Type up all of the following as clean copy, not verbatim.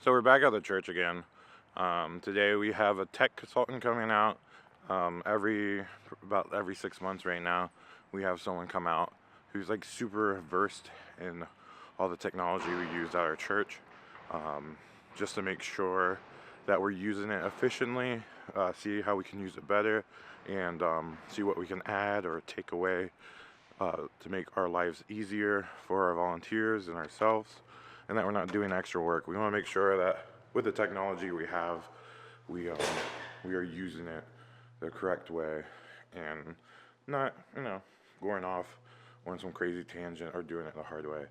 So we're back at the church again. Today we have a tech consultant coming out. About every 6 months right now, we have someone come out who's like super versed in all the technology we use at our church, just to make sure that we're using it efficiently, see how we can use it better, and see what we can add or take away to make our lives easier for our volunteers and ourselves, and that we're not doing extra work. We want to make sure that with the technology we have, we are using it the correct way and not, going off on some crazy tangent or doing it the hard way.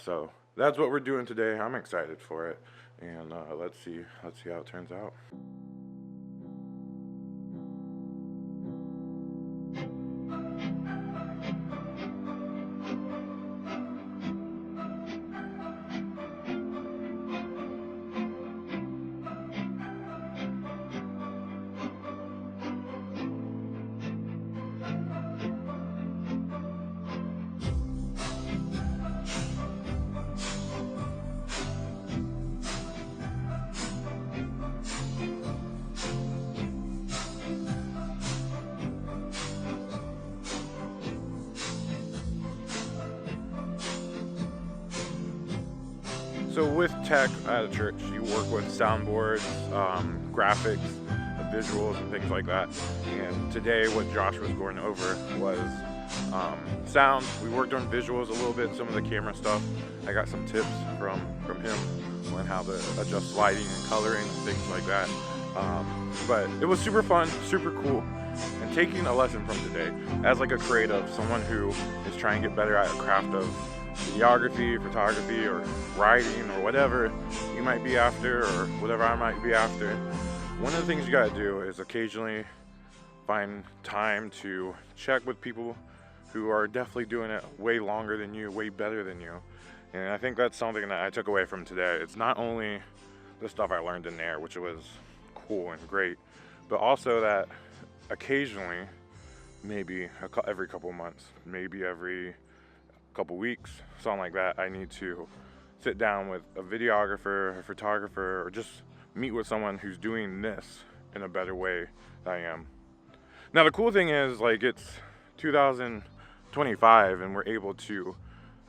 So that's what we're doing today. I'm excited for it, and let's see how it turns out. So with tech at a church, you work with soundboards, graphics, visuals, and things like that. And today what Josh was going over was sound. We worked on visuals a little bit, some of the camera stuff. I got some tips from him on how to adjust lighting and coloring and things like that. But it was super fun, super cool. And taking a lesson from today, as like a creative, someone who is trying to get better at a craft of videography, photography, or writing, or whatever you might be after, or whatever I might be after, one of the things you gotta do is occasionally find time to check with people who are definitely doing it way longer than you, way better than you. And I think that's something that I took away from today. It's not only the stuff I learned in there, which was cool and great, but also that occasionally, maybe every couple months, maybe every couple weeks, something like that, I need to sit down with a videographer, a photographer, or just meet with someone who's doing this in a better way than I am. Now the cool thing is, like, it's 2025 and we're able to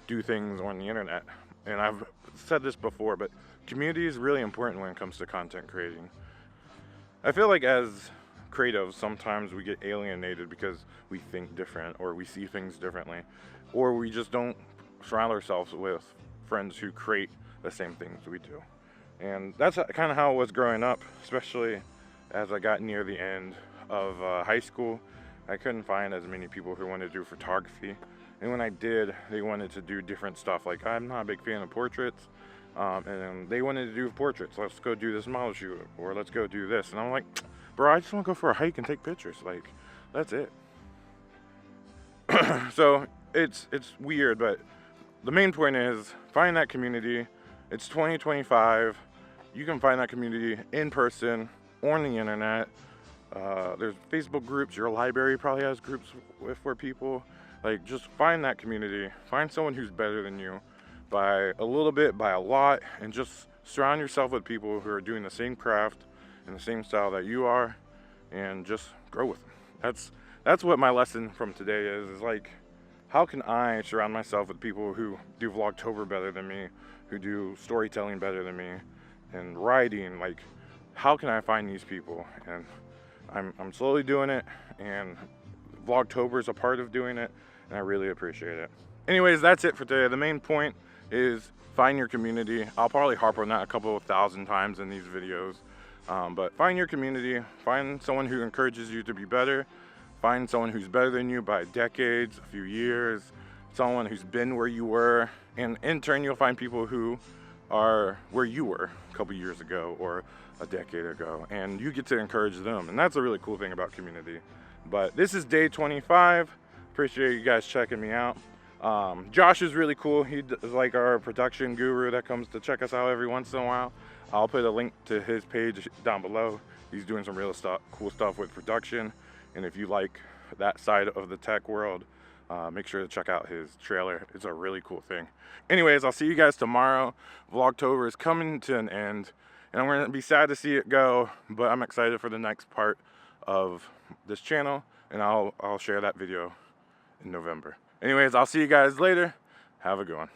do things on the internet. And I've said this before, but community is really important when it comes to content creating. I feel like as creatives, sometimes we get alienated because we think different, or we see things differently, or we just don't surround ourselves with friends who create the same things we do. And that's kind of how it was growing up, especially as I got near the end of high school. I couldn't find as many people who wanted to do photography, and when I did, they wanted to do different stuff. Like, I'm not a big fan of portraits, and they wanted to do portraits. Let's go do this model shoot, or let's go do this. And I'm like, bro, I just want to go for a hike and take pictures. Like, that's it. So it's weird, but the main point is find that community. It's 2025. You can find that community in person, on the internet. There's Facebook groups. Your library probably has groups for people. Like, just find that community. Find someone who's better than you by a little bit, by a lot, and just surround yourself with people who are doing the same craft in the same style that you are, and just grow with them. That's what my lesson from today is like, how can I surround myself with people who do Vlogtober better than me, who do storytelling better than me, and writing? Like, how can I find these people? And I'm slowly doing it, and Vlogtober is a part of doing it, and I really appreciate it. Anyways, that's it for today. The main point is find your community. I'll probably harp on that a couple of thousand times in these videos. But find your community, find someone who encourages you to be better, find someone who's better than you by decades, a few years, someone who's been where you were, and in turn you'll find people who are where you were a couple years ago or a decade ago, and you get to encourage them, and that's a really cool thing about community. But this is day 25. Appreciate you guys checking me out. Josh is really cool. He is like our production guru that comes to check us out every once in a while. I'll put a link to his page down below. He's doing some real cool stuff with production, and if you like that side of the tech world, Make sure to check out his trailer. It's a really cool thing. Anyways, I'll see you guys tomorrow. Vlogtober is coming to an end, and I'm going to be sad to see it go, but I'm excited for the next part of this channel, and I'll share that video in November. Anyways, I'll see you guys later. Have a good one.